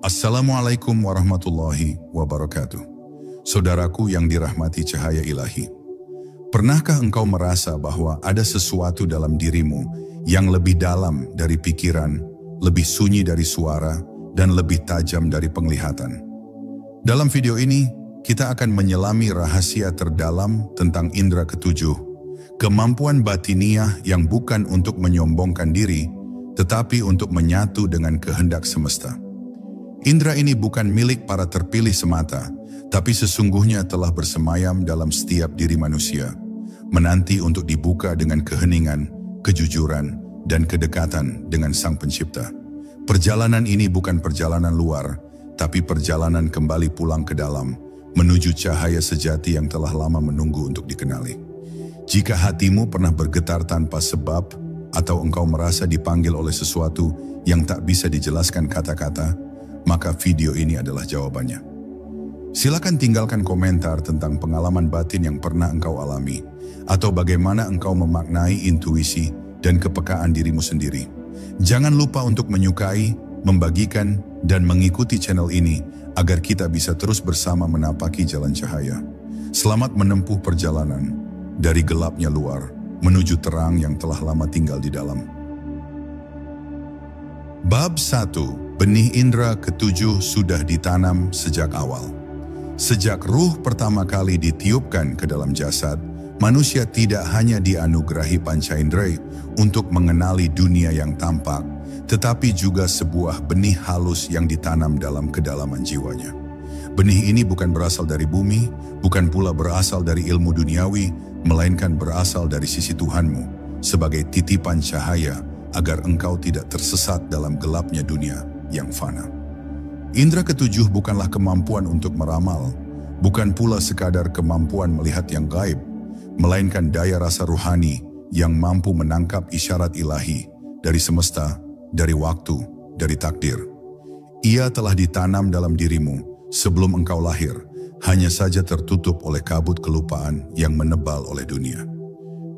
Assalamualaikum warahmatullahi wabarakatuh. Saudaraku yang dirahmati cahaya ilahi. Pernahkah engkau merasa bahwa ada sesuatu dalam dirimu yang lebih dalam dari pikiran, lebih sunyi dari suara, dan lebih tajam dari penglihatan? Dalam video ini, kita akan menyelami rahasia terdalam tentang indera ketujuh, kemampuan batiniah yang bukan untuk menyombongkan diri, tetapi untuk menyatu dengan kehendak semesta. Indera ini bukan milik para terpilih semata, tapi sesungguhnya telah bersemayam dalam setiap diri manusia, menanti untuk dibuka dengan keheningan, kejujuran, dan kedekatan dengan Sang Pencipta. Perjalanan ini bukan perjalanan luar, tapi perjalanan kembali pulang ke dalam, menuju cahaya sejati yang telah lama menunggu untuk dikenali. Jika hatimu pernah bergetar tanpa sebab, atau engkau merasa dipanggil oleh sesuatu yang tak bisa dijelaskan kata-kata, maka video ini adalah jawabannya. Silakan tinggalkan komentar tentang pengalaman batin yang pernah engkau alami, atau bagaimana engkau memaknai intuisi dan kepekaan dirimu sendiri. Jangan lupa untuk menyukai, membagikan, dan mengikuti channel ini agar kita bisa terus bersama menapaki jalan cahaya. Selamat menempuh perjalanan dari gelapnya luar menuju terang yang telah lama tinggal di dalam. Bab 1. Benih indera ketujuh sudah ditanam sejak awal. Sejak ruh pertama kali ditiupkan ke dalam jasad, manusia tidak hanya dianugerahi panca indera untuk mengenali dunia yang tampak, tetapi juga sebuah benih halus yang ditanam dalam kedalaman jiwanya. Benih ini bukan berasal dari bumi, bukan pula berasal dari ilmu duniawi, melainkan berasal dari sisi Tuhanmu sebagai titipan cahaya agar engkau tidak tersesat dalam gelapnya dunia yang fana. Indera ketujuh bukanlah kemampuan untuk meramal, bukan pula sekadar kemampuan melihat yang gaib, melainkan daya rasa ruhani yang mampu menangkap isyarat ilahi dari semesta, dari waktu, dari takdir. Ia telah ditanam dalam dirimu sebelum engkau lahir, hanya saja tertutup oleh kabut kelupaan yang menebal oleh dunia.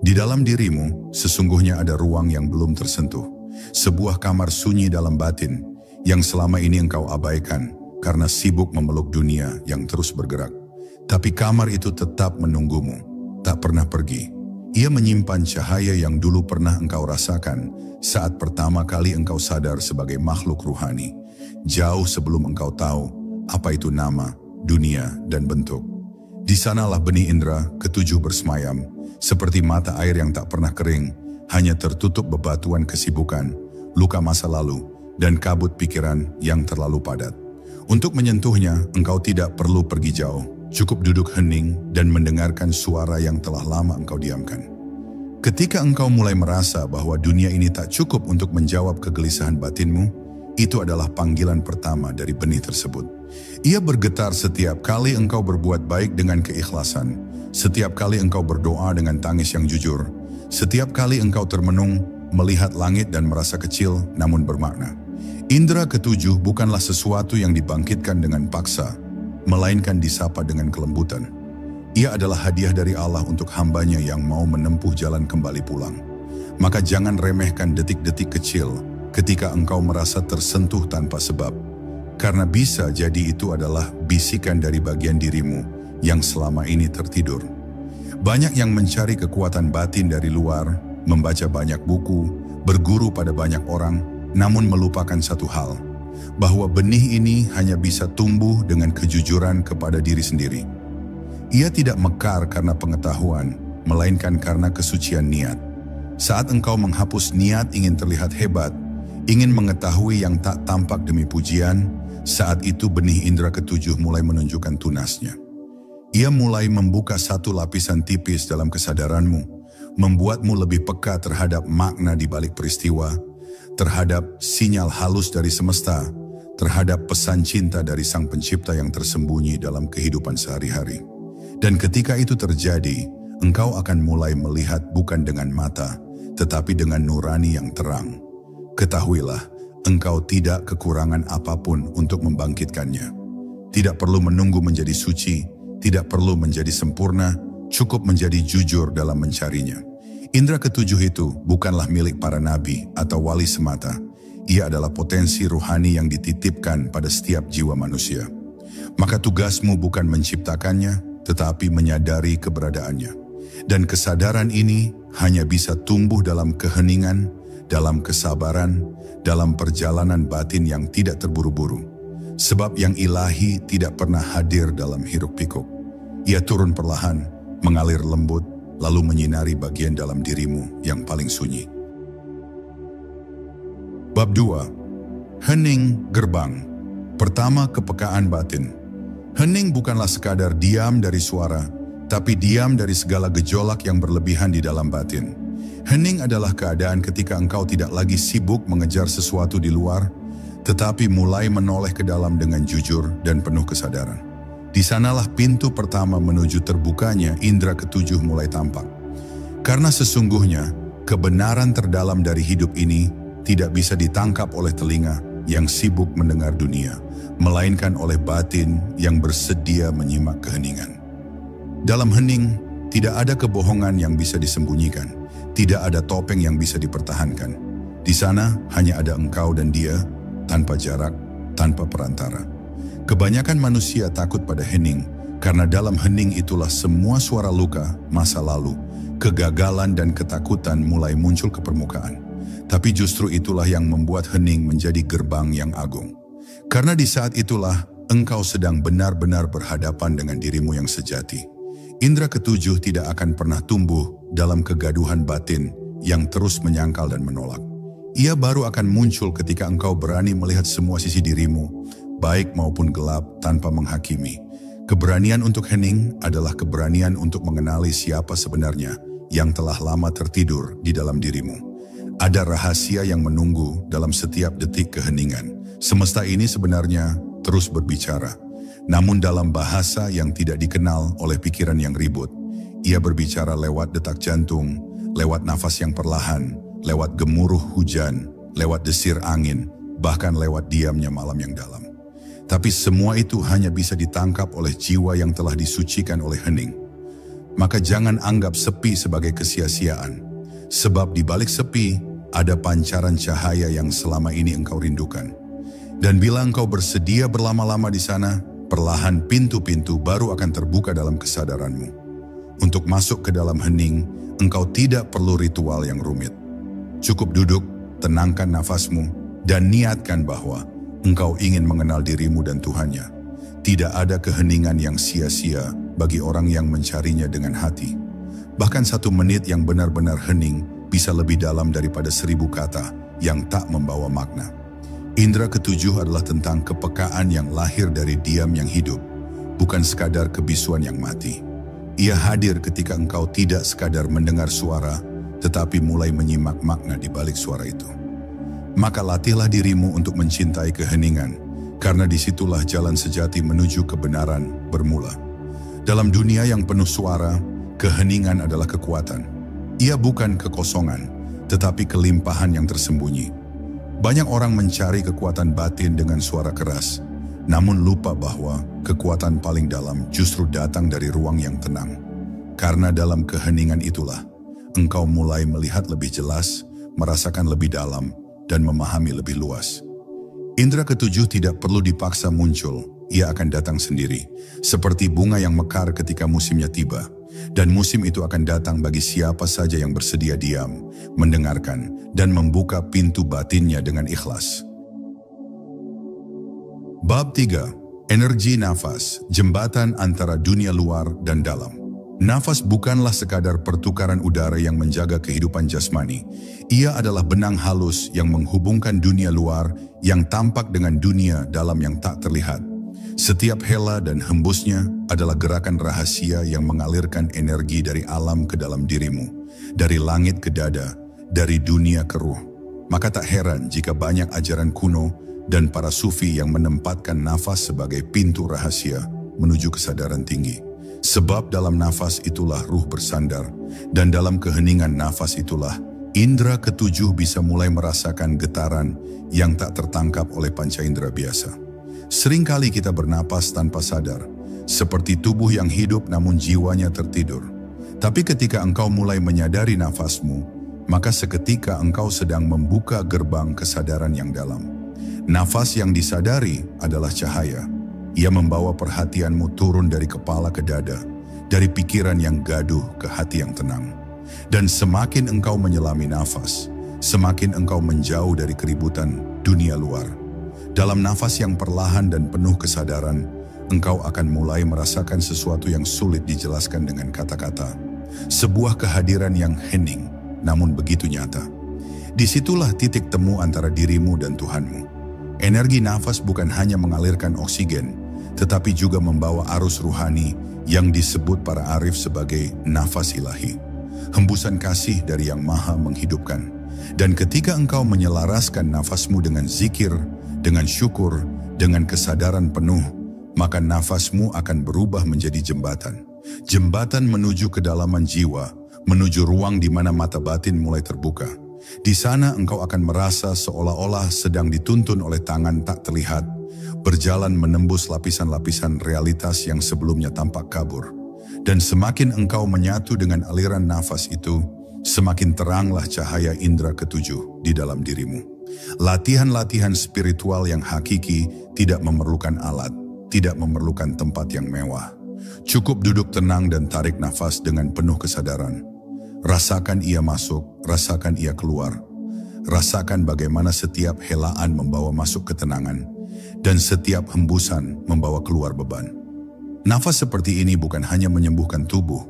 Di dalam dirimu, sesungguhnya ada ruang yang belum tersentuh, sebuah kamar sunyi dalam batin yang selama ini engkau abaikan karena sibuk memeluk dunia yang terus bergerak. Tapi kamar itu tetap menunggumu, tak pernah pergi. Ia menyimpan cahaya yang dulu pernah engkau rasakan saat pertama kali engkau sadar sebagai makhluk ruhani, jauh sebelum engkau tahu apa itu nama, dunia, dan bentuk. Di sanalah benih indera ketujuh bersemayam, seperti mata air yang tak pernah kering, hanya tertutup bebatuan kesibukan, luka masa lalu, dan kabut pikiran yang terlalu padat. Untuk menyentuhnya, engkau tidak perlu pergi jauh, cukup duduk hening dan mendengarkan suara yang telah lama engkau diamkan. Ketika engkau mulai merasa bahwa dunia ini tak cukup untuk menjawab kegelisahan batinmu, itu adalah panggilan pertama dari benih tersebut. Ia bergetar setiap kali engkau berbuat baik dengan keikhlasan, setiap kali engkau berdoa dengan tangis yang jujur, setiap kali engkau termenung, melihat langit dan merasa kecil namun bermakna. Indera ketujuh bukanlah sesuatu yang dibangkitkan dengan paksa, melainkan disapa dengan kelembutan. Ia adalah hadiah dari Allah untuk hambanya yang mau menempuh jalan kembali pulang. Maka jangan remehkan detik-detik kecil ketika engkau merasa tersentuh tanpa sebab, karena bisa jadi itu adalah bisikan dari bagian dirimu yang selama ini tertidur. Banyak yang mencari kekuatan batin dari luar, membaca banyak buku, berguru pada banyak orang, namun melupakan satu hal, bahwa benih ini hanya bisa tumbuh dengan kejujuran kepada diri sendiri. Ia tidak mekar karena pengetahuan, melainkan karena kesucian niat. Saat engkau menghapus niat ingin terlihat hebat, ingin mengetahui yang tak tampak demi pujian, saat itu benih indera ketujuh mulai menunjukkan tunasnya. Ia mulai membuka satu lapisan tipis dalam kesadaranmu, membuatmu lebih peka terhadap makna di balik peristiwa, terhadap sinyal halus dari semesta, terhadap pesan cinta dari Sang Pencipta yang tersembunyi dalam kehidupan sehari-hari. Dan ketika itu terjadi, engkau akan mulai melihat bukan dengan mata, tetapi dengan nurani yang terang. Ketahuilah, engkau tidak kekurangan apapun untuk membangkitkannya. Tidak perlu menunggu menjadi suci, tidak perlu menjadi sempurna, cukup menjadi jujur dalam mencarinya. Indera ketujuh itu bukanlah milik para nabi atau wali semata. ia adalah potensi rohani yang dititipkan pada setiap jiwa manusia. Maka tugasmu bukan menciptakannya, tetapi menyadari keberadaannya. Dan kesadaran ini hanya bisa tumbuh dalam keheningan, dalam kesabaran, dalam perjalanan batin yang tidak terburu-buru. Sebab yang ilahi tidak pernah hadir dalam hiruk-pikuk. Ia turun perlahan, mengalir lembut, lalu menyinari bagian dalam dirimu yang paling sunyi. Bab 2. Hening gerbang. Pertama, kepekaan batin. Hening bukanlah sekadar diam dari suara, tapi diam dari segala gejolak yang berlebihan di dalam batin. Hening adalah keadaan ketika engkau tidak lagi sibuk mengejar sesuatu di luar, tetapi mulai menoleh ke dalam dengan jujur dan penuh kesadaran. Di sanalah pintu pertama menuju terbukanya indera ketujuh mulai tampak. Karena sesungguhnya, kebenaran terdalam dari hidup ini tidak bisa ditangkap oleh telinga yang sibuk mendengar dunia, melainkan oleh batin yang bersedia menyimak keheningan. Dalam hening, tidak ada kebohongan yang bisa disembunyikan, tidak ada topeng yang bisa dipertahankan. Di sana hanya ada engkau dan dia, tanpa jarak, tanpa perantara. Kebanyakan manusia takut pada hening, karena dalam hening itulah semua suara luka, masa lalu, kegagalan dan ketakutan mulai muncul ke permukaan. Tapi justru itulah yang membuat hening menjadi gerbang yang agung. Karena di saat itulah engkau sedang benar-benar berhadapan dengan dirimu yang sejati. Indera ketujuh tidak akan pernah tumbuh dalam kegaduhan batin yang terus menyangkal dan menolak. Ia baru akan muncul ketika engkau berani melihat semua sisi dirimu, baik maupun gelap, tanpa menghakimi. Keberanian untuk hening adalah keberanian untuk mengenali siapa sebenarnya yang telah lama tertidur di dalam dirimu. Ada rahasia yang menunggu dalam setiap detik keheningan. Semesta ini sebenarnya terus berbicara. Namun dalam bahasa yang tidak dikenal oleh pikiran yang ribut, ia berbicara lewat detak jantung, lewat nafas yang perlahan, lewat gemuruh hujan, lewat desir angin, bahkan lewat diamnya malam yang dalam. Tapi semua itu hanya bisa ditangkap oleh jiwa yang telah disucikan oleh hening. Maka jangan anggap sepi sebagai kesia-siaan, sebab di balik sepi ada pancaran cahaya yang selama ini engkau rindukan. Dan bila engkau bersedia berlama-lama di sana, perlahan pintu-pintu baru akan terbuka dalam kesadaranmu. Untuk masuk ke dalam hening, engkau tidak perlu ritual yang rumit. Cukup duduk, tenangkan nafasmu, dan niatkan bahwa engkau ingin mengenal dirimu dan Tuhannya. Tidak ada keheningan yang sia-sia bagi orang yang mencarinya dengan hati. Bahkan 1 menit yang benar-benar hening bisa lebih dalam daripada 1000 kata yang tak membawa makna. Indera ketujuh adalah tentang kepekaan yang lahir dari diam yang hidup, bukan sekadar kebisuan yang mati. Ia hadir ketika engkau tidak sekadar mendengar suara, tetapi mulai menyimak makna di balik suara itu. Maka latihlah dirimu untuk mencintai keheningan, karena disitulah jalan sejati menuju kebenaran bermula. Dalam dunia yang penuh suara, keheningan adalah kekuatan. Ia bukan kekosongan, tetapi kelimpahan yang tersembunyi. Banyak orang mencari kekuatan batin dengan suara keras, namun lupa bahwa kekuatan paling dalam justru datang dari ruang yang tenang. Karena dalam keheningan itulah, engkau mulai melihat lebih jelas, merasakan lebih dalam, dan memahami lebih luas. Indera ketujuh tidak perlu dipaksa muncul, ia akan datang sendiri. Seperti bunga yang mekar ketika musimnya tiba. Dan musim itu akan datang bagi siapa saja yang bersedia diam, mendengarkan, dan membuka pintu batinnya dengan ikhlas. Bab 3. Energi nafas, jembatan antara dunia luar dan dalam. Nafas bukanlah sekadar pertukaran udara yang menjaga kehidupan jasmani. Ia adalah benang halus yang menghubungkan dunia luar yang tampak dengan dunia dalam yang tak terlihat. Setiap hela dan hembusnya adalah gerakan rahasia yang mengalirkan energi dari alam ke dalam dirimu, dari langit ke dada, dari dunia ke ruh. Maka tak heran jika banyak ajaran kuno dan para sufi yang menempatkan nafas sebagai pintu rahasia menuju kesadaran tinggi. Sebab dalam nafas itulah ruh bersandar, dan dalam keheningan nafas itulah indera ketujuh bisa mulai merasakan getaran yang tak tertangkap oleh panca indera biasa. Seringkali kita bernapas tanpa sadar, seperti tubuh yang hidup namun jiwanya tertidur. Tapi ketika engkau mulai menyadari nafasmu, maka seketika engkau sedang membuka gerbang kesadaran yang dalam. Nafas yang disadari adalah cahaya. Ia membawa perhatianmu turun dari kepala ke dada, dari pikiran yang gaduh ke hati yang tenang. Dan semakin engkau menyelami nafas, semakin engkau menjauh dari keributan dunia luar. Dalam nafas yang perlahan dan penuh kesadaran, engkau akan mulai merasakan sesuatu yang sulit dijelaskan dengan kata-kata. Sebuah kehadiran yang hening, namun begitu nyata. Disitulah titik temu antara dirimu dan Tuhanmu. Energi nafas bukan hanya mengalirkan oksigen, tetapi juga membawa arus ruhani yang disebut para arif sebagai nafas ilahi. Hembusan kasih dari Yang Maha menghidupkan. Dan ketika engkau menyelaraskan nafasmu dengan zikir, dengan syukur, dengan kesadaran penuh, maka nafasmu akan berubah menjadi jembatan. Jembatan menuju kedalaman jiwa, menuju ruang di mana mata batin mulai terbuka. Di sana engkau akan merasa seolah-olah sedang dituntun oleh tangan tak terlihat, berjalan menembus lapisan-lapisan realitas yang sebelumnya tampak kabur. Dan semakin engkau menyatu dengan aliran nafas itu, semakin teranglah cahaya indera ketujuh di dalam dirimu. Latihan-latihan spiritual yang hakiki tidak memerlukan alat, tidak memerlukan tempat yang mewah. Cukup duduk tenang dan tarik nafas dengan penuh kesadaran. Rasakan ia masuk, rasakan ia keluar. Rasakan bagaimana setiap helaan membawa masuk ketenangan, dan setiap hembusan membawa keluar beban. Nafas seperti ini bukan hanya menyembuhkan tubuh,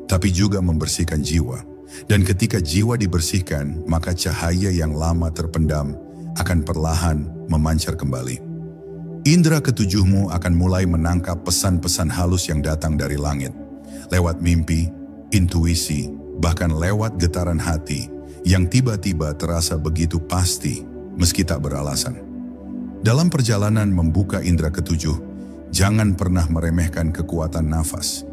tapi juga membersihkan jiwa. Dan ketika jiwa dibersihkan, maka cahaya yang lama terpendam akan perlahan memancar kembali. Indera ketujuhmu akan mulai menangkap pesan-pesan halus yang datang dari langit, lewat mimpi, intuisi, bahkan lewat getaran hati yang tiba-tiba terasa begitu pasti meski tak beralasan. Dalam perjalanan membuka indera ketujuh, jangan pernah meremehkan kekuatan nafas.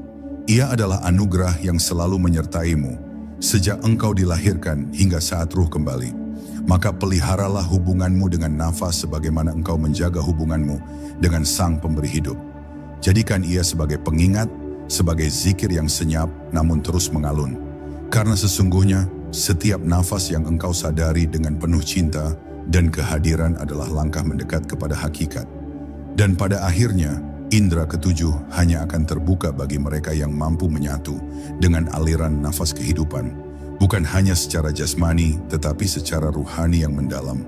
Ia adalah anugerah yang selalu menyertaimu sejak engkau dilahirkan hingga saat ruh kembali. Maka peliharalah hubunganmu dengan nafas sebagaimana engkau menjaga hubunganmu dengan Sang Pemberi hidup. Jadikan ia sebagai pengingat, sebagai zikir yang senyap namun terus mengalun. Karena sesungguhnya setiap nafas yang engkau sadari dengan penuh cinta dan kehadiran adalah langkah mendekat kepada hakikat. Dan pada akhirnya, indera ketujuh hanya akan terbuka bagi mereka yang mampu menyatu dengan aliran nafas kehidupan. Bukan hanya secara jasmani, tetapi secara ruhani yang mendalam.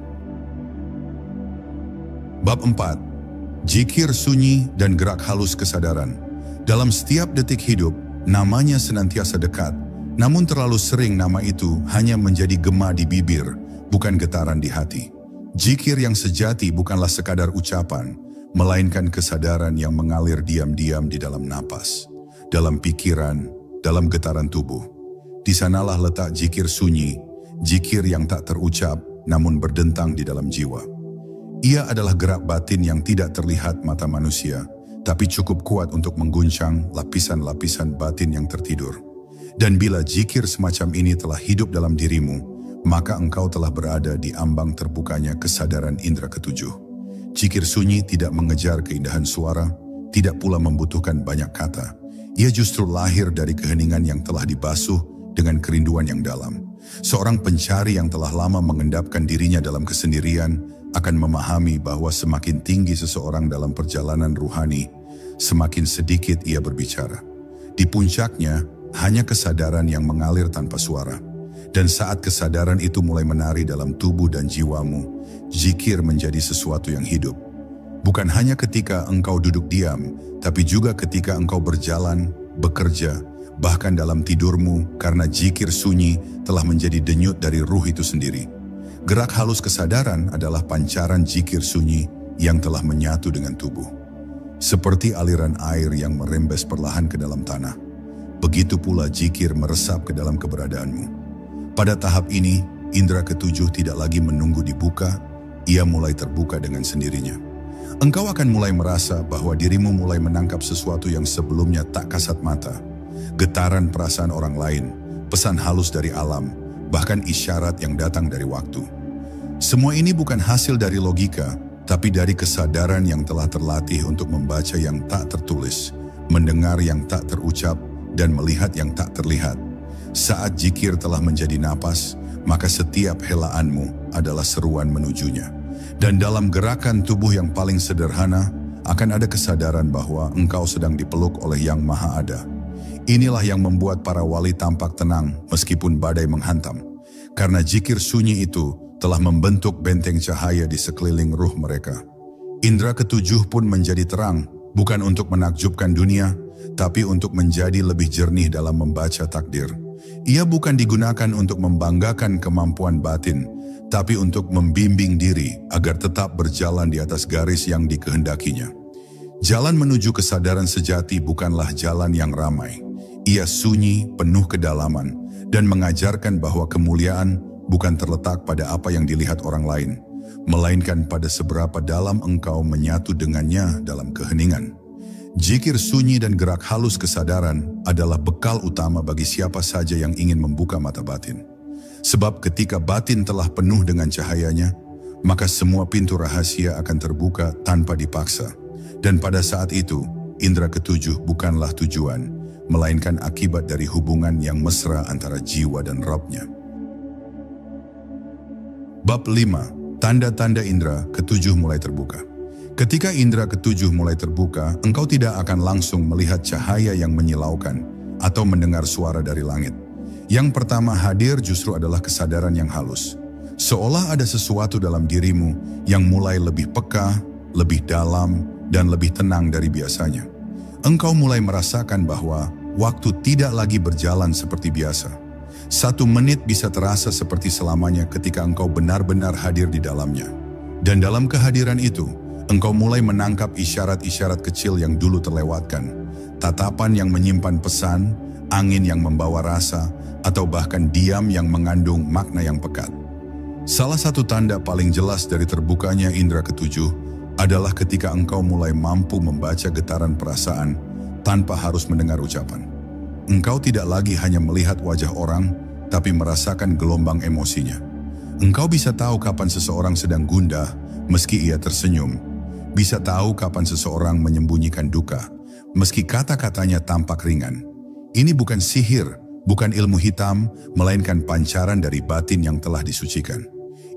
Bab 4. Zikir sunyi dan gerak halus kesadaran. Dalam setiap detik hidup, namanya senantiasa dekat, namun terlalu sering nama itu hanya menjadi gema di bibir, bukan getaran di hati. Zikir yang sejati bukanlah sekadar ucapan, melainkan kesadaran yang mengalir diam-diam di dalam napas, dalam pikiran, dalam getaran tubuh. Di sanalah letak zikir sunyi, zikir yang tak terucap namun berdentang di dalam jiwa. Ia adalah gerak batin yang tidak terlihat mata manusia, tapi cukup kuat untuk mengguncang lapisan-lapisan batin yang tertidur. Dan bila zikir semacam ini telah hidup dalam dirimu, maka engkau telah berada di ambang terbukanya kesadaran indera ketujuh. Zikir sunyi tidak mengejar keindahan suara, tidak pula membutuhkan banyak kata. Ia justru lahir dari keheningan yang telah dibasuh dengan kerinduan yang dalam. Seorang pencari yang telah lama mengendapkan dirinya dalam kesendirian akan memahami bahwa semakin tinggi seseorang dalam perjalanan ruhani, semakin sedikit ia berbicara. Di puncaknya, hanya kesadaran yang mengalir tanpa suara. Dan saat kesadaran itu mulai menari dalam tubuh dan jiwamu, zikir menjadi sesuatu yang hidup. Bukan hanya ketika engkau duduk diam, tapi juga ketika engkau berjalan, bekerja, bahkan dalam tidurmu, karena zikir sunyi telah menjadi denyut dari ruh itu sendiri. Gerak halus kesadaran adalah pancaran zikir sunyi yang telah menyatu dengan tubuh. Seperti aliran air yang merembes perlahan ke dalam tanah, begitu pula zikir meresap ke dalam keberadaanmu. Pada tahap ini, indera ketujuh tidak lagi menunggu dibuka, ia mulai terbuka dengan sendirinya. Engkau akan mulai merasa bahwa dirimu mulai menangkap sesuatu yang sebelumnya tak kasat mata. Getaran perasaan orang lain, pesan halus dari alam, bahkan isyarat yang datang dari waktu. Semua ini bukan hasil dari logika, tapi dari kesadaran yang telah terlatih untuk membaca yang tak tertulis, mendengar yang tak terucap, dan melihat yang tak terlihat. Saat zikir telah menjadi napas, maka setiap helaanmu adalah seruan menujunya. Dan dalam gerakan tubuh yang paling sederhana, akan ada kesadaran bahwa engkau sedang dipeluk oleh Yang Maha Ada. Inilah yang membuat para wali tampak tenang meskipun badai menghantam. Karena zikir sunyi itu telah membentuk benteng cahaya di sekeliling ruh mereka. Indra ketujuh pun menjadi terang, bukan untuk menakjubkan dunia, tapi untuk menjadi lebih jernih dalam membaca takdir. Ia bukan digunakan untuk membanggakan kemampuan batin, tapi untuk membimbing diri agar tetap berjalan di atas garis yang dikehendakinya. Jalan menuju kesadaran sejati bukanlah jalan yang ramai. Ia sunyi, penuh kedalaman, dan mengajarkan bahwa kemuliaan bukan terletak pada apa yang dilihat orang lain, melainkan pada seberapa dalam engkau menyatu dengannya dalam keheningan. Zikir sunyi dan gerak halus kesadaran adalah bekal utama bagi siapa saja yang ingin membuka mata batin. Sebab ketika batin telah penuh dengan cahayanya, maka semua pintu rahasia akan terbuka tanpa dipaksa. Dan pada saat itu, indera ketujuh bukanlah tujuan, melainkan akibat dari hubungan yang mesra antara jiwa dan Rabb-nya. Bab 5. Tanda-tanda indera ketujuh mulai terbuka. Ketika indera ketujuh mulai terbuka, engkau tidak akan langsung melihat cahaya yang menyilaukan atau mendengar suara dari langit. Yang pertama hadir justru adalah kesadaran yang halus. Seolah ada sesuatu dalam dirimu yang mulai lebih peka, lebih dalam, dan lebih tenang dari biasanya. Engkau mulai merasakan bahwa waktu tidak lagi berjalan seperti biasa. 1 menit bisa terasa seperti selamanya ketika engkau benar-benar hadir di dalamnya. Dan dalam kehadiran itu, engkau mulai menangkap isyarat-isyarat kecil yang dulu terlewatkan, tatapan yang menyimpan pesan, angin yang membawa rasa, atau bahkan diam yang mengandung makna yang pekat. Salah satu tanda paling jelas dari terbukanya indera ketujuh adalah ketika engkau mulai mampu membaca getaran perasaan tanpa harus mendengar ucapan. Engkau tidak lagi hanya melihat wajah orang, tapi merasakan gelombang emosinya. Engkau bisa tahu kapan seseorang sedang gundah, meski ia tersenyum. Bisa tahu kapan seseorang menyembunyikan duka, meski kata-katanya tampak ringan. Ini bukan sihir, bukan ilmu hitam, melainkan pancaran dari batin yang telah disucikan.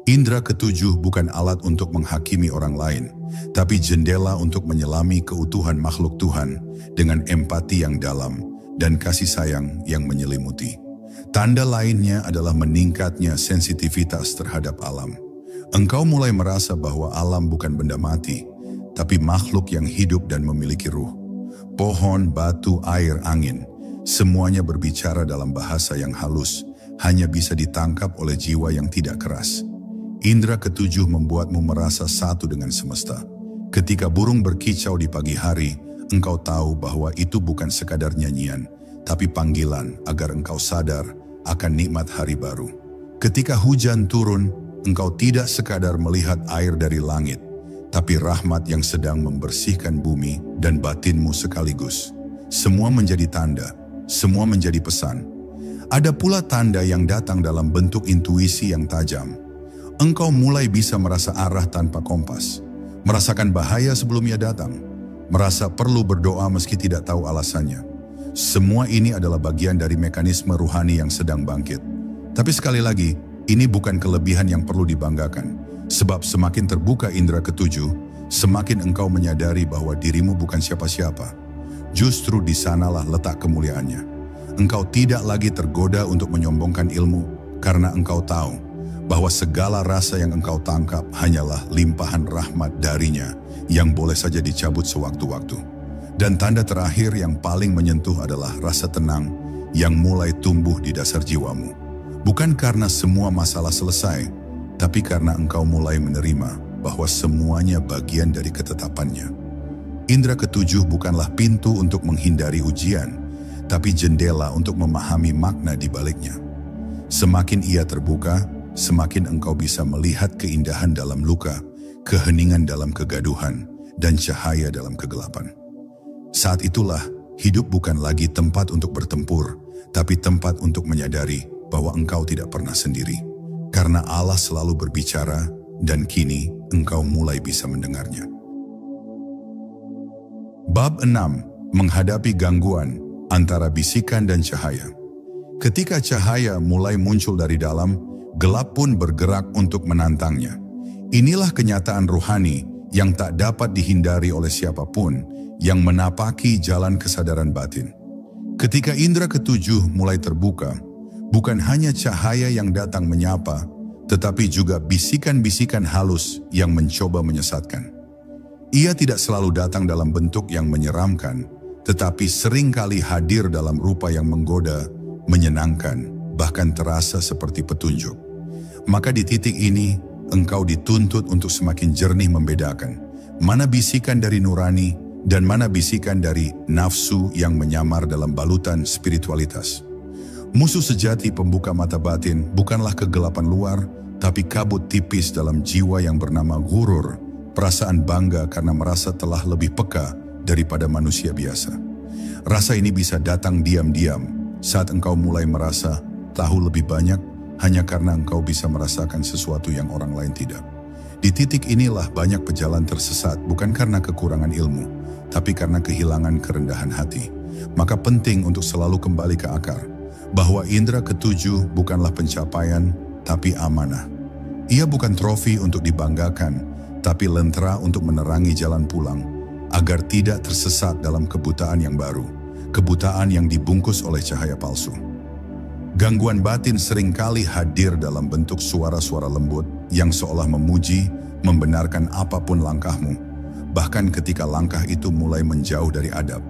Indera ketujuh bukan alat untuk menghakimi orang lain, tapi jendela untuk menyelami keutuhan makhluk Tuhan dengan empati yang dalam dan kasih sayang yang menyelimuti. Tanda lainnya adalah meningkatnya sensitivitas terhadap alam. Engkau mulai merasa bahwa alam bukan benda mati, tapi makhluk yang hidup dan memiliki ruh. Pohon, batu, air, angin, semuanya berbicara dalam bahasa yang halus, hanya bisa ditangkap oleh jiwa yang tidak keras. Indera ketujuh membuatmu merasa satu dengan semesta. Ketika burung berkicau di pagi hari, engkau tahu bahwa itu bukan sekadar nyanyian, tapi panggilan agar engkau sadar akan nikmat hari baru. Ketika hujan turun, engkau tidak sekadar melihat air dari langit, tapi rahmat yang sedang membersihkan bumi dan batinmu sekaligus. Semua menjadi tanda, semua menjadi pesan. Ada pula tanda yang datang dalam bentuk intuisi yang tajam. Engkau mulai bisa merasa arah tanpa kompas, merasakan bahaya sebelum ia datang, merasa perlu berdoa meski tidak tahu alasannya. Semua ini adalah bagian dari mekanisme ruhani yang sedang bangkit. Tapi sekali lagi, ini bukan kelebihan yang perlu dibanggakan. Sebab semakin terbuka indera ketujuh, semakin engkau menyadari bahwa dirimu bukan siapa-siapa. Justru di sanalah letak kemuliaannya. Engkau tidak lagi tergoda untuk menyombongkan ilmu, karena engkau tahu bahwa segala rasa yang engkau tangkap hanyalah limpahan rahmat darinya yang boleh saja dicabut sewaktu-waktu. Dan tanda terakhir yang paling menyentuh adalah rasa tenang yang mulai tumbuh di dasar jiwamu. Bukan karena semua masalah selesai, tapi karena engkau mulai menerima bahwa semuanya bagian dari ketetapannya. Indera ketujuh bukanlah pintu untuk menghindari ujian, tapi jendela untuk memahami makna di baliknya. Semakin ia terbuka, semakin engkau bisa melihat keindahan dalam luka, keheningan dalam kegaduhan, dan cahaya dalam kegelapan. Saat itulah, hidup bukan lagi tempat untuk bertempur, tapi tempat untuk menyadari bahwa engkau tidak pernah sendiri. Karena Allah selalu berbicara, dan kini engkau mulai bisa mendengarnya. Bab 6. Menghadapi gangguan antara bisikan dan cahaya. Ketika cahaya mulai muncul dari dalam, gelap pun bergerak untuk menantangnya. Inilah kenyataan rohani yang tak dapat dihindari oleh siapapun yang menapaki jalan kesadaran batin. Ketika indera ketujuh mulai terbuka, bukan hanya cahaya yang datang menyapa, tetapi juga bisikan-bisikan halus yang mencoba menyesatkan. Ia tidak selalu datang dalam bentuk yang menyeramkan, tetapi seringkali hadir dalam rupa yang menggoda, menyenangkan, bahkan terasa seperti petunjuk. Maka di titik ini, engkau dituntut untuk semakin jernih membedakan mana bisikan dari nurani dan mana bisikan dari nafsu yang menyamar dalam balutan spiritualitas. Musuh sejati pembuka mata batin bukanlah kegelapan luar, tapi kabut tipis dalam jiwa yang bernama ghurur, perasaan bangga karena merasa telah lebih peka daripada manusia biasa. Rasa ini bisa datang diam-diam saat engkau mulai merasa tahu lebih banyak hanya karena engkau bisa merasakan sesuatu yang orang lain tidak. Di titik inilah banyak pejalan tersesat bukan karena kekurangan ilmu, tapi karena kehilangan kerendahan hati. Maka penting untuk selalu kembali ke akar, bahwa indera ketujuh bukanlah pencapaian, tapi amanah. Ia bukan trofi untuk dibanggakan, tapi lentera untuk menerangi jalan pulang, agar tidak tersesat dalam kebutaan yang baru, kebutaan yang dibungkus oleh cahaya palsu. Gangguan batin seringkali hadir dalam bentuk suara-suara lembut yang seolah memuji, membenarkan apapun langkahmu, bahkan ketika langkah itu mulai menjauh dari adab.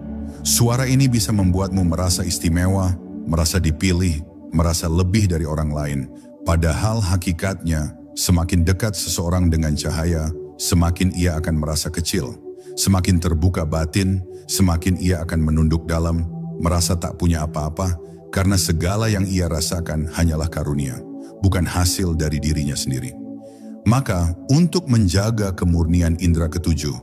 Suara ini bisa membuatmu merasa istimewa, merasa dipilih, merasa lebih dari orang lain, padahal hakikatnya semakin dekat seseorang dengan cahaya, semakin ia akan merasa kecil. Semakin terbuka batin, semakin ia akan menunduk dalam, merasa tak punya apa-apa, karena segala yang ia rasakan hanyalah karunia, bukan hasil dari dirinya sendiri. Maka, untuk menjaga kemurnian indera ketujuh,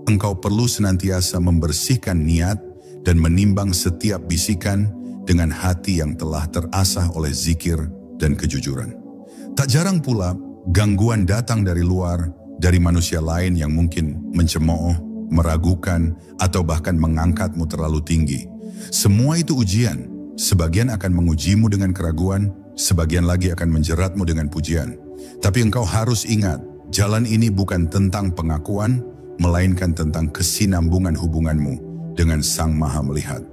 engkau perlu senantiasa membersihkan niat dan menimbang setiap bisikan dengan hati yang telah terasah oleh zikir dan kejujuran. Tak jarang pula, gangguan datang dari luar, dari manusia lain yang mungkin mencemooh, meragukan, atau bahkan mengangkatmu terlalu tinggi. Semua itu ujian. Sebagian akan mengujimu dengan keraguan, sebagian lagi akan menjeratmu dengan pujian. Tapi engkau harus ingat, jalan ini bukan tentang pengakuan, melainkan tentang kesinambungan hubunganmu dengan Sang Maha Melihat.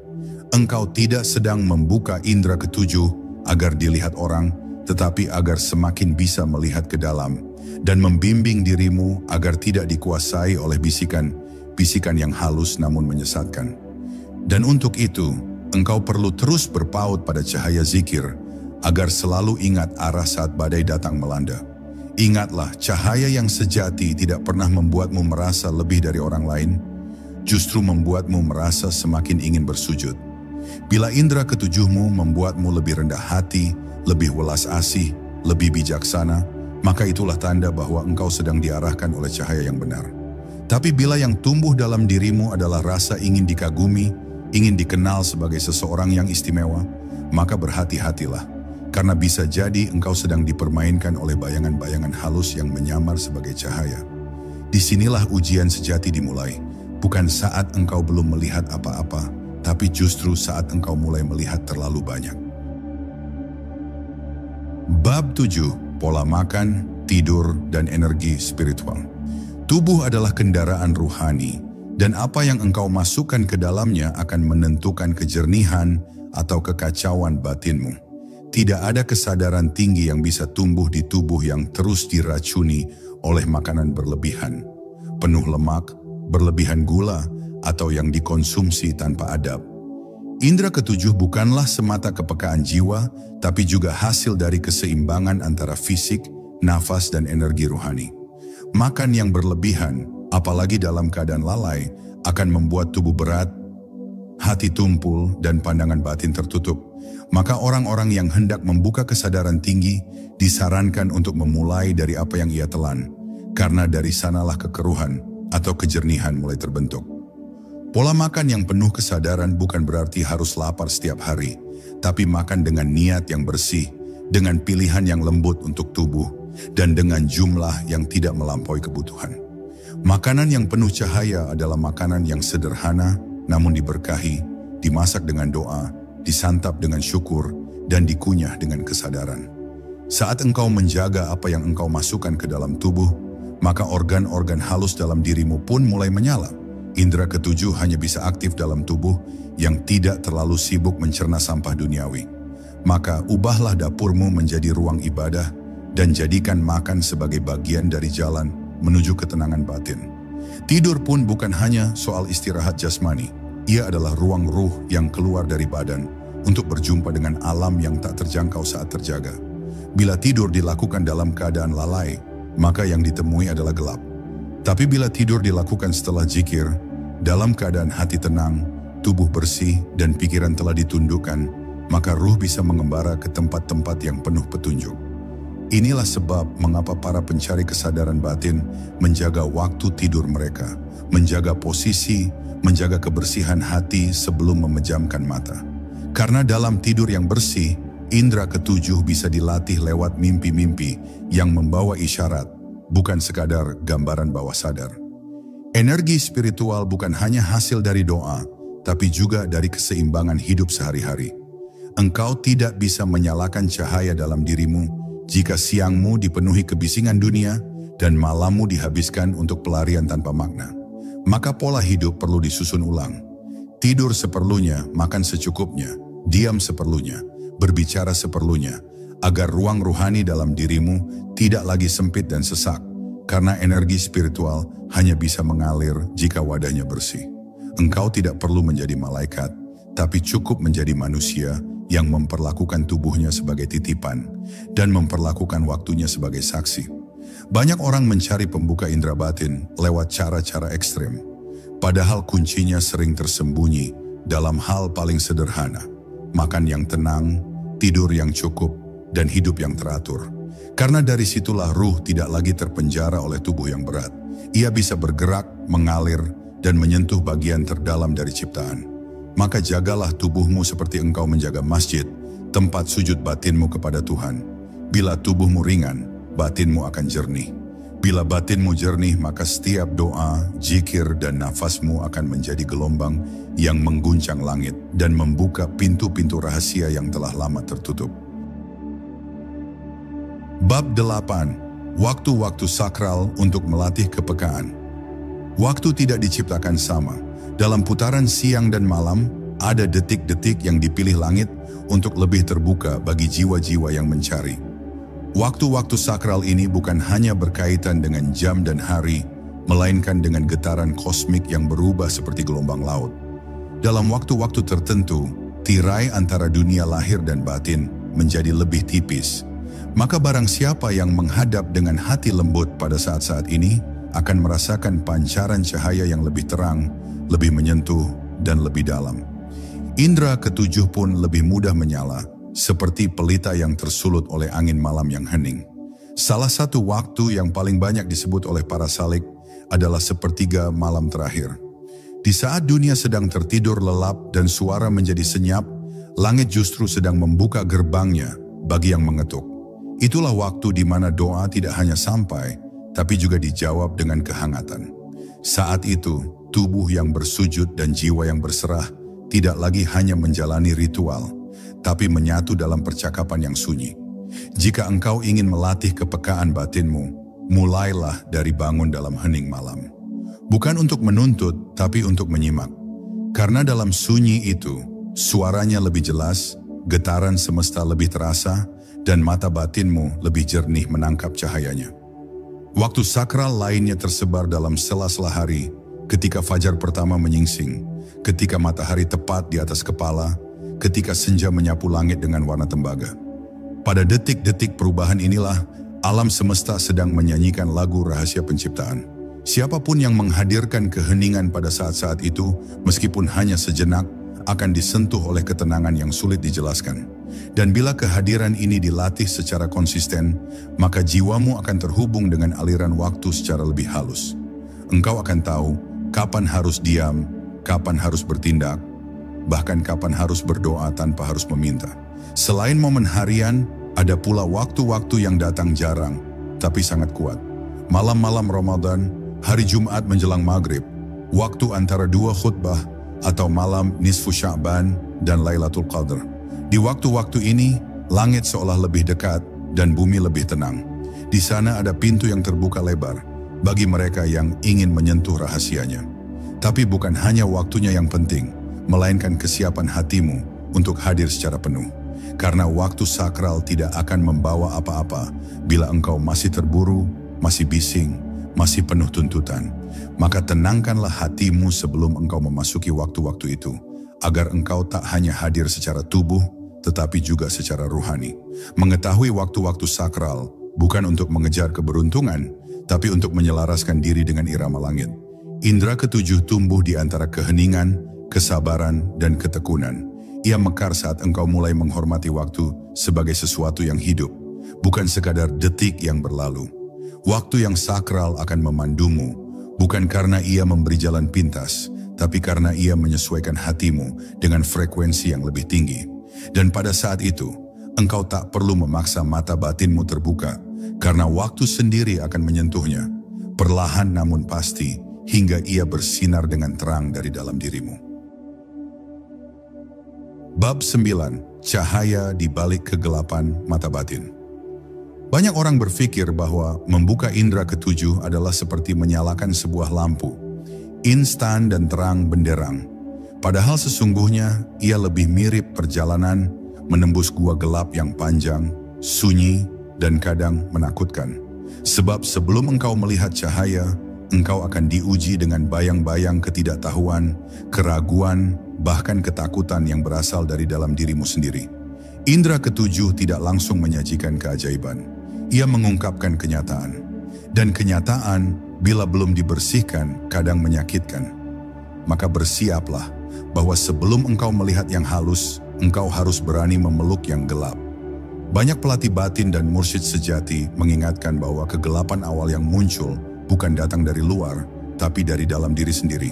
Engkau tidak sedang membuka indera ketujuh agar dilihat orang, tetapi agar semakin bisa melihat ke dalam dan membimbing dirimu agar tidak dikuasai oleh bisikan yang halus namun menyesatkan. Dan untuk itu, engkau perlu terus berpaut pada cahaya zikir, agar selalu ingat arah saat badai datang melanda. Ingatlah, cahaya yang sejati tidak pernah membuatmu merasa lebih dari orang lain, justru membuatmu merasa semakin ingin bersujud. Bila indera ketujuhmu membuatmu lebih rendah hati, lebih welas asih, lebih bijaksana, maka itulah tanda bahwa engkau sedang diarahkan oleh cahaya yang benar. Tapi bila yang tumbuh dalam dirimu adalah rasa ingin dikagumi, ingin dikenal sebagai seseorang yang istimewa, maka berhati-hatilah, karena bisa jadi engkau sedang dipermainkan oleh bayangan-bayangan halus yang menyamar sebagai cahaya. Disinilah ujian sejati dimulai, bukan saat engkau belum melihat apa-apa, tapi justru saat engkau mulai melihat terlalu banyak. Bab 7, Pola Makan, Tidur, dan Energi Spiritual. Tubuh adalah kendaraan ruhani, dan apa yang engkau masukkan ke dalamnya akan menentukan kejernihan atau kekacauan batinmu. Tidak ada kesadaran tinggi yang bisa tumbuh di tubuh yang terus diracuni oleh makanan berlebihan, penuh lemak, berlebihan gula, atau yang dikonsumsi tanpa adab. Indera ketujuh bukanlah semata kepekaan jiwa, tapi juga hasil dari keseimbangan antara fisik, nafas, dan energi rohani. Makan yang berlebihan, apalagi dalam keadaan lalai, akan membuat tubuh berat, hati tumpul, dan pandangan batin tertutup. Maka orang-orang yang hendak membuka kesadaran tinggi disarankan untuk memulai dari apa yang ia telan, karena dari sanalah kekeruhan atau kejernihan mulai terbentuk. Pola makan yang penuh kesadaran bukan berarti harus lapar setiap hari, tapi makan dengan niat yang bersih, dengan pilihan yang lembut untuk tubuh, dan dengan jumlah yang tidak melampaui kebutuhan. Makanan yang penuh cahaya adalah makanan yang sederhana namun diberkahi, dimasak dengan doa, disantap dengan syukur, dan dikunyah dengan kesadaran. Saat engkau menjaga apa yang engkau masukkan ke dalam tubuh, maka organ-organ halus dalam dirimu pun mulai menyala. Indera ketujuh hanya bisa aktif dalam tubuh yang tidak terlalu sibuk mencerna sampah duniawi. Maka ubahlah dapurmu menjadi ruang ibadah dan jadikan makan sebagai bagian dari jalan menuju ketenangan batin. Tidur pun bukan hanya soal istirahat jasmani. Ia adalah ruang ruh yang keluar dari badan untuk berjumpa dengan alam yang tak terjangkau saat terjaga. Bila tidur dilakukan dalam keadaan lalai, maka yang ditemui adalah gelap. Tapi bila tidur dilakukan setelah zikir, dalam keadaan hati tenang, tubuh bersih, dan pikiran telah ditundukkan, maka ruh bisa mengembara ke tempat-tempat yang penuh petunjuk. Inilah sebab mengapa para pencari kesadaran batin menjaga waktu tidur mereka, menjaga posisi, menjaga kebersihan hati sebelum memejamkan mata. Karena dalam tidur yang bersih, indera ketujuh bisa dilatih lewat mimpi-mimpi yang membawa isyarat, bukan sekadar gambaran bawah sadar. Energi spiritual bukan hanya hasil dari doa, tapi juga dari keseimbangan hidup sehari-hari. Engkau tidak bisa menyalakan cahaya dalam dirimu jika siangmu dipenuhi kebisingan dunia dan malammu dihabiskan untuk pelarian tanpa makna. Maka pola hidup perlu disusun ulang. Tidur seperlunya, makan secukupnya, diam seperlunya, berbicara seperlunya, agar ruang ruhani dalam dirimu tidak lagi sempit dan sesak, karena energi spiritual hanya bisa mengalir jika wadahnya bersih. Engkau tidak perlu menjadi malaikat, tapi cukup menjadi manusia yang memperlakukan tubuhnya sebagai titipan dan memperlakukan waktunya sebagai saksi. Banyak orang mencari pembuka indera batin lewat cara-cara ekstrem, padahal kuncinya sering tersembunyi dalam hal paling sederhana: makan yang tenang, tidur yang cukup, dan hidup yang teratur. Karena dari situlah ruh tidak lagi terpenjara oleh tubuh yang berat. Ia bisa bergerak, mengalir, dan menyentuh bagian terdalam dari ciptaan. Maka jagalah tubuhmu seperti engkau menjaga masjid, tempat sujud batinmu kepada Tuhan. Bila tubuhmu ringan, batinmu akan jernih. Bila batinmu jernih, maka setiap doa, zikir, dan nafasmu akan menjadi gelombang yang mengguncang langit dan membuka pintu-pintu rahasia yang telah lama tertutup. Bab 8. Waktu-waktu sakral untuk melatih kepekaan. Waktu tidak diciptakan sama. Dalam putaran siang dan malam, ada detik-detik yang dipilih langit untuk lebih terbuka bagi jiwa-jiwa yang mencari. Waktu-waktu sakral ini bukan hanya berkaitan dengan jam dan hari, melainkan dengan getaran kosmik yang berubah seperti gelombang laut. Dalam waktu-waktu tertentu, tirai antara dunia lahir dan batin menjadi lebih tipis. Maka barang siapa yang menghadap dengan hati lembut pada saat-saat ini akan merasakan pancaran cahaya yang lebih terang, lebih menyentuh, dan lebih dalam. Indera ketujuh pun lebih mudah menyala, seperti pelita yang tersulut oleh angin malam yang hening. Salah satu waktu yang paling banyak disebut oleh para salik adalah sepertiga malam terakhir. Di saat dunia sedang tertidur lelap dan suara menjadi senyap, langit justru sedang membuka gerbangnya bagi yang mengetuk. Itulah waktu di mana doa tidak hanya sampai, tapi juga dijawab dengan kehangatan. Saat itu, tubuh yang bersujud dan jiwa yang berserah tidak lagi hanya menjalani ritual, tapi menyatu dalam percakapan yang sunyi. Jika engkau ingin melatih kepekaan batinmu, mulailah dari bangun dalam hening malam. Bukan untuk menuntut, tapi untuk menyimak. Karena dalam sunyi itu, suaranya lebih jelas, getaran semesta lebih terasa, dan mata batinmu lebih jernih menangkap cahayanya. Waktu sakral lainnya tersebar dalam sela-sela hari, ketika fajar pertama menyingsing, ketika matahari tepat di atas kepala, ketika senja menyapu langit dengan warna tembaga. Pada detik-detik perubahan inilah, alam semesta sedang menyanyikan lagu rahasia penciptaan. Siapapun yang menghadirkan keheningan pada saat-saat itu, meskipun hanya sejenak, akan disentuh oleh ketenangan yang sulit dijelaskan. Dan bila kehadiran ini dilatih secara konsisten, maka jiwamu akan terhubung dengan aliran waktu secara lebih halus. Engkau akan tahu kapan harus diam, kapan harus bertindak, bahkan kapan harus berdoa tanpa harus meminta. Selain momen harian, ada pula waktu-waktu yang datang jarang, tapi sangat kuat. Malam-malam Ramadan, hari Jumat menjelang maghrib, waktu antara dua khutbah, atau malam nisfu Sya'ban dan Lailatul Qadar. Di waktu-waktu ini, langit seolah lebih dekat dan bumi lebih tenang. Di sana ada pintu yang terbuka lebar bagi mereka yang ingin menyentuh rahasianya. Tapi bukan hanya waktunya yang penting, melainkan kesiapan hatimu untuk hadir secara penuh. Karena waktu sakral tidak akan membawa apa-apa bila engkau masih terburu, masih bising, masih penuh tuntutan. Maka tenangkanlah hatimu sebelum engkau memasuki waktu-waktu itu, agar engkau tak hanya hadir secara tubuh, tetapi juga secara ruhani. Mengetahui waktu-waktu sakral bukan untuk mengejar keberuntungan, tapi untuk menyelaraskan diri dengan irama langit. Indra ketujuh tumbuh di antara keheningan, kesabaran, dan ketekunan. Ia mekar saat engkau mulai menghormati waktu sebagai sesuatu yang hidup, bukan sekadar detik yang berlalu. Waktu yang sakral akan memandumu, bukan karena ia memberi jalan pintas, tapi karena ia menyesuaikan hatimu dengan frekuensi yang lebih tinggi. Dan pada saat itu, engkau tak perlu memaksa mata batinmu terbuka, karena waktu sendiri akan menyentuhnya, perlahan namun pasti, hingga ia bersinar dengan terang dari dalam dirimu. Bab 9. Cahaya di balik kegelapan mata batin. Banyak orang berpikir bahwa membuka indera ketujuh adalah seperti menyalakan sebuah lampu, instan dan terang benderang. Padahal sesungguhnya ia lebih mirip perjalanan menembus gua gelap yang panjang, sunyi, dan kadang menakutkan. Sebab sebelum engkau melihat cahaya, engkau akan diuji dengan bayang-bayang ketidaktahuan, keraguan, bahkan ketakutan yang berasal dari dalam dirimu sendiri. Indera ketujuh tidak langsung menyajikan keajaiban. Ia mengungkapkan kenyataan. Dan kenyataan, bila belum dibersihkan, kadang menyakitkan. Maka bersiaplah bahwa sebelum engkau melihat yang halus, engkau harus berani memeluk yang gelap. Banyak pelatih batin dan mursyid sejati mengingatkan bahwa kegelapan awal yang muncul bukan datang dari luar, tapi dari dalam diri sendiri.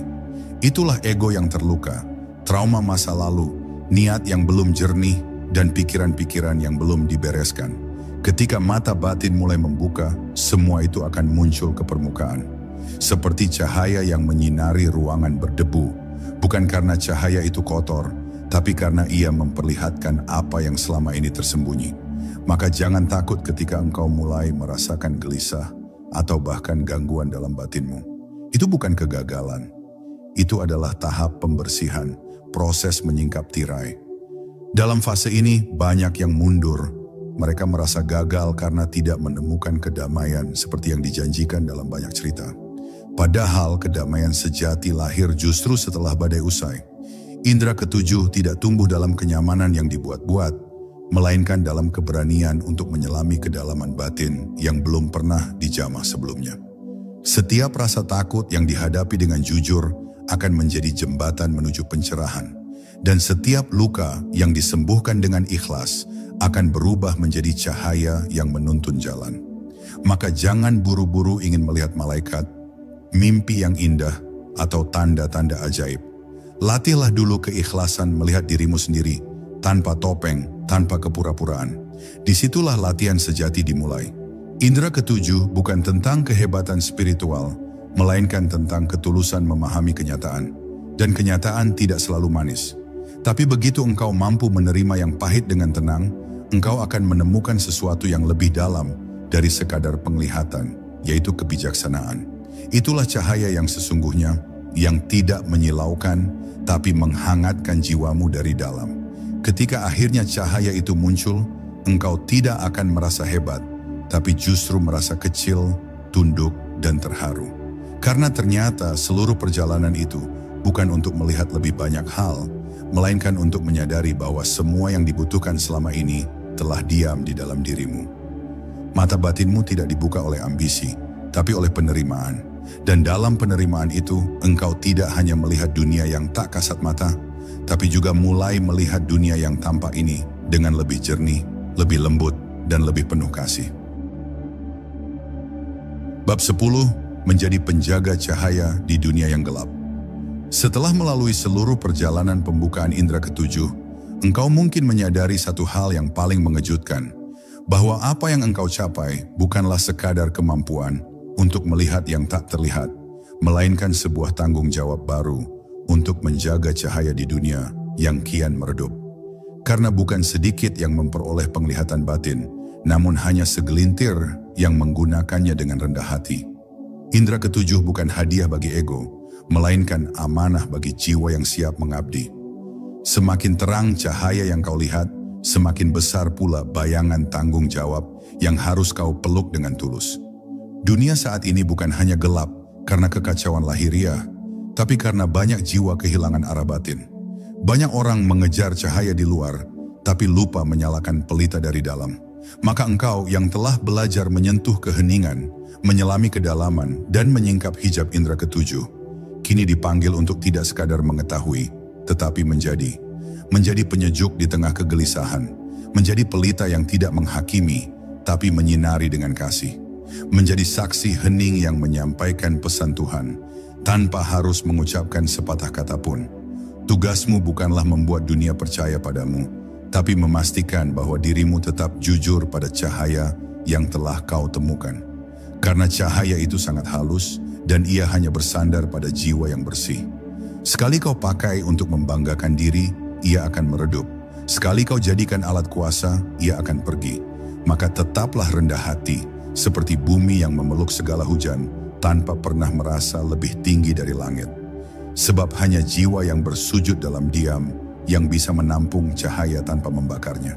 Itulah ego yang terluka, trauma masa lalu, niat yang belum jernih, dan pikiran-pikiran yang belum dibereskan. Ketika mata batin mulai membuka, semua itu akan muncul ke permukaan. Seperti cahaya yang menyinari ruangan berdebu, bukan karena cahaya itu kotor, tapi karena ia memperlihatkan apa yang selama ini tersembunyi. Maka jangan takut ketika engkau mulai merasakan gelisah atau bahkan gangguan dalam batinmu. Itu bukan kegagalan. Itu adalah tahap pembersihan, proses menyingkap tirai. Dalam fase ini banyak yang mundur. Mereka merasa gagal karena tidak menemukan kedamaian seperti yang dijanjikan dalam banyak cerita. Padahal kedamaian sejati lahir justru setelah badai usai. Indra ketujuh tidak tumbuh dalam kenyamanan yang dibuat-buat, melainkan dalam keberanian untuk menyelami kedalaman batin yang belum pernah dijamah sebelumnya. Setiap rasa takut yang dihadapi dengan jujur akan menjadi jembatan menuju pencerahan. Dan setiap luka yang disembuhkan dengan ikhlas akan berubah menjadi cahaya yang menuntun jalan. Maka jangan buru-buru ingin melihat malaikat, mimpi yang indah, atau tanda-tanda ajaib. Latihlah dulu keikhlasan melihat dirimu sendiri, tanpa topeng, tanpa kepura-puraan. Disitulah latihan sejati dimulai. Indra ketujuh bukan tentang kehebatan spiritual, melainkan tentang ketulusan memahami kenyataan. Dan kenyataan tidak selalu manis. Tapi begitu engkau mampu menerima yang pahit dengan tenang, engkau akan menemukan sesuatu yang lebih dalam dari sekadar penglihatan, yaitu kebijaksanaan. Itulah cahaya yang sesungguhnya, yang tidak menyilaukan, tapi menghangatkan jiwamu dari dalam. Ketika akhirnya cahaya itu muncul, engkau tidak akan merasa hebat, tapi justru merasa kecil, tunduk, dan terharu. Karena ternyata seluruh perjalanan itu bukan untuk melihat lebih banyak hal, melainkan untuk menyadari bahwa semua yang dibutuhkan selama ini telah diam di dalam dirimu. Mata batinmu tidak dibuka oleh ambisi, tapi oleh penerimaan. Dan dalam penerimaan itu, engkau tidak hanya melihat dunia yang tak kasat mata, tapi juga mulai melihat dunia yang tampak ini dengan lebih jernih, lebih lembut, dan lebih penuh kasih. Bab 10. Menjadi penjaga cahaya di dunia yang gelap. Setelah melalui seluruh perjalanan pembukaan indera ketujuh, engkau mungkin menyadari satu hal yang paling mengejutkan, bahwa apa yang engkau capai bukanlah sekadar kemampuan untuk melihat yang tak terlihat, melainkan sebuah tanggung jawab baru untuk menjaga cahaya di dunia yang kian meredup. Karena bukan sedikit yang memperoleh penglihatan batin, namun hanya segelintir yang menggunakannya dengan rendah hati. Indra ketujuh bukan hadiah bagi ego, melainkan amanah bagi jiwa yang siap mengabdi. Semakin terang cahaya yang kau lihat, semakin besar pula bayangan tanggung jawab yang harus kau peluk dengan tulus. Dunia saat ini bukan hanya gelap karena kekacauan lahiriah, tapi karena banyak jiwa kehilangan arah batin. Banyak orang mengejar cahaya di luar, tapi lupa menyalakan pelita dari dalam. Maka engkau yang telah belajar menyentuh keheningan, menyelami kedalaman, dan menyingkap hijab indera ketujuh, kini dipanggil untuk tidak sekadar mengetahui, tetapi menjadi penyejuk di tengah kegelisahan, menjadi pelita yang tidak menghakimi, tapi menyinari dengan kasih, menjadi saksi hening yang menyampaikan pesan Tuhan, tanpa harus mengucapkan sepatah kata pun. Tugasmu bukanlah membuat dunia percaya padamu, tapi memastikan bahwa dirimu tetap jujur pada cahaya yang telah kau temukan. Karena cahaya itu sangat halus, dan ia hanya bersandar pada jiwa yang bersih. Sekali kau pakai untuk membanggakan diri, ia akan meredup. Sekali kau jadikan alat kuasa, ia akan pergi. Maka tetaplah rendah hati, seperti bumi yang memeluk segala hujan, tanpa pernah merasa lebih tinggi dari langit. Sebab hanya jiwa yang bersujud dalam diam, yang bisa menampung cahaya tanpa membakarnya.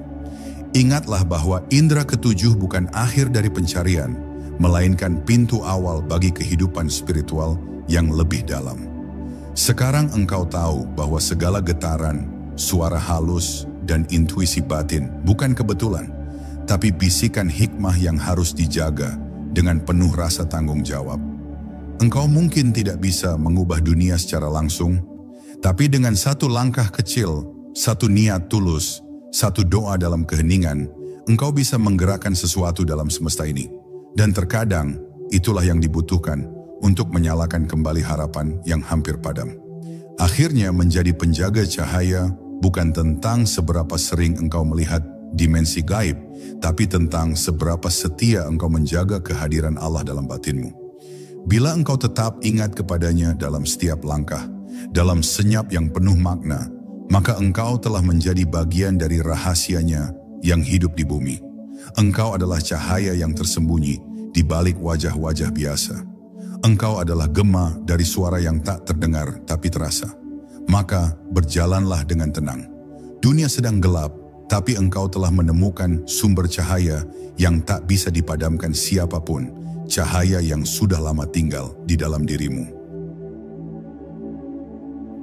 Ingatlah bahwa indera ketujuh bukan akhir dari pencarian, melainkan pintu awal bagi kehidupan spiritual yang lebih dalam. Sekarang engkau tahu bahwa segala getaran, suara halus, dan intuisi batin bukan kebetulan, tapi bisikan hikmah yang harus dijaga dengan penuh rasa tanggung jawab. Engkau mungkin tidak bisa mengubah dunia secara langsung, tapi dengan satu langkah kecil, satu niat tulus, satu doa dalam keheningan, engkau bisa menggerakkan sesuatu dalam semesta ini. Dan terkadang, itulah yang dibutuhkan untuk menyalakan kembali harapan yang hampir padam. Akhirnya menjadi penjaga cahaya bukan tentang seberapa sering engkau melihat dimensi gaib, tapi tentang seberapa setia engkau menjaga kehadiran Allah dalam batinmu. Bila engkau tetap ingat kepadanya dalam setiap langkah, dalam senyap yang penuh makna, maka engkau telah menjadi bagian dari rahasianya yang hidup di bumi. Engkau adalah cahaya yang tersembunyi di balik wajah-wajah biasa. Engkau adalah gema dari suara yang tak terdengar tapi terasa. Maka berjalanlah dengan tenang. Dunia sedang gelap, tapi engkau telah menemukan sumber cahaya yang tak bisa dipadamkan siapapun. Cahaya yang sudah lama tinggal di dalam dirimu.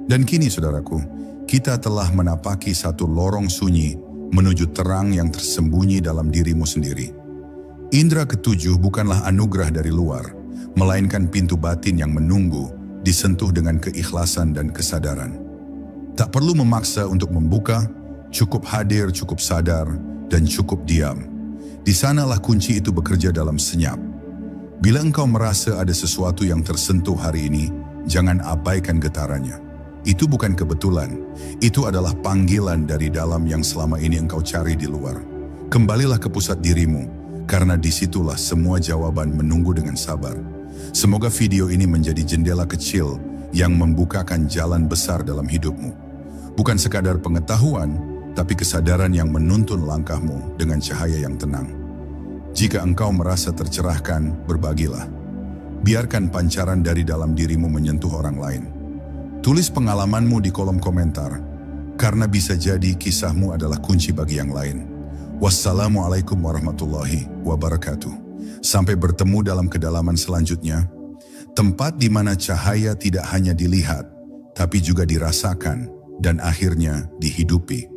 Dan kini saudaraku, kita telah menapaki satu lorong sunyi menuju terang yang tersembunyi dalam dirimu sendiri. Indera ketujuh bukanlah anugerah dari luar, melainkan pintu batin yang menunggu, disentuh dengan keikhlasan dan kesadaran. Tak perlu memaksa untuk membuka, cukup hadir, cukup sadar, dan cukup diam. Di sanalah kunci itu bekerja dalam senyap. Bila engkau merasa ada sesuatu yang tersentuh hari ini, jangan abaikan getarannya. Itu bukan kebetulan, itu adalah panggilan dari dalam yang selama ini engkau cari di luar. Kembalilah ke pusat dirimu, karena disitulah semua jawaban menunggu dengan sabar. Semoga video ini menjadi jendela kecil yang membukakan jalan besar dalam hidupmu. Bukan sekadar pengetahuan, tapi kesadaran yang menuntun langkahmu dengan cahaya yang tenang. Jika engkau merasa tercerahkan, berbagilah. Biarkan pancaran dari dalam dirimu menyentuh orang lain. Tulis pengalamanmu di kolom komentar, karena bisa jadi kisahmu adalah kunci bagi yang lain. Wassalamualaikum warahmatullahi wabarakatuh. Sampai bertemu dalam kedalaman selanjutnya, tempat di mana cahaya tidak hanya dilihat, tapi juga dirasakan dan akhirnya dihidupi.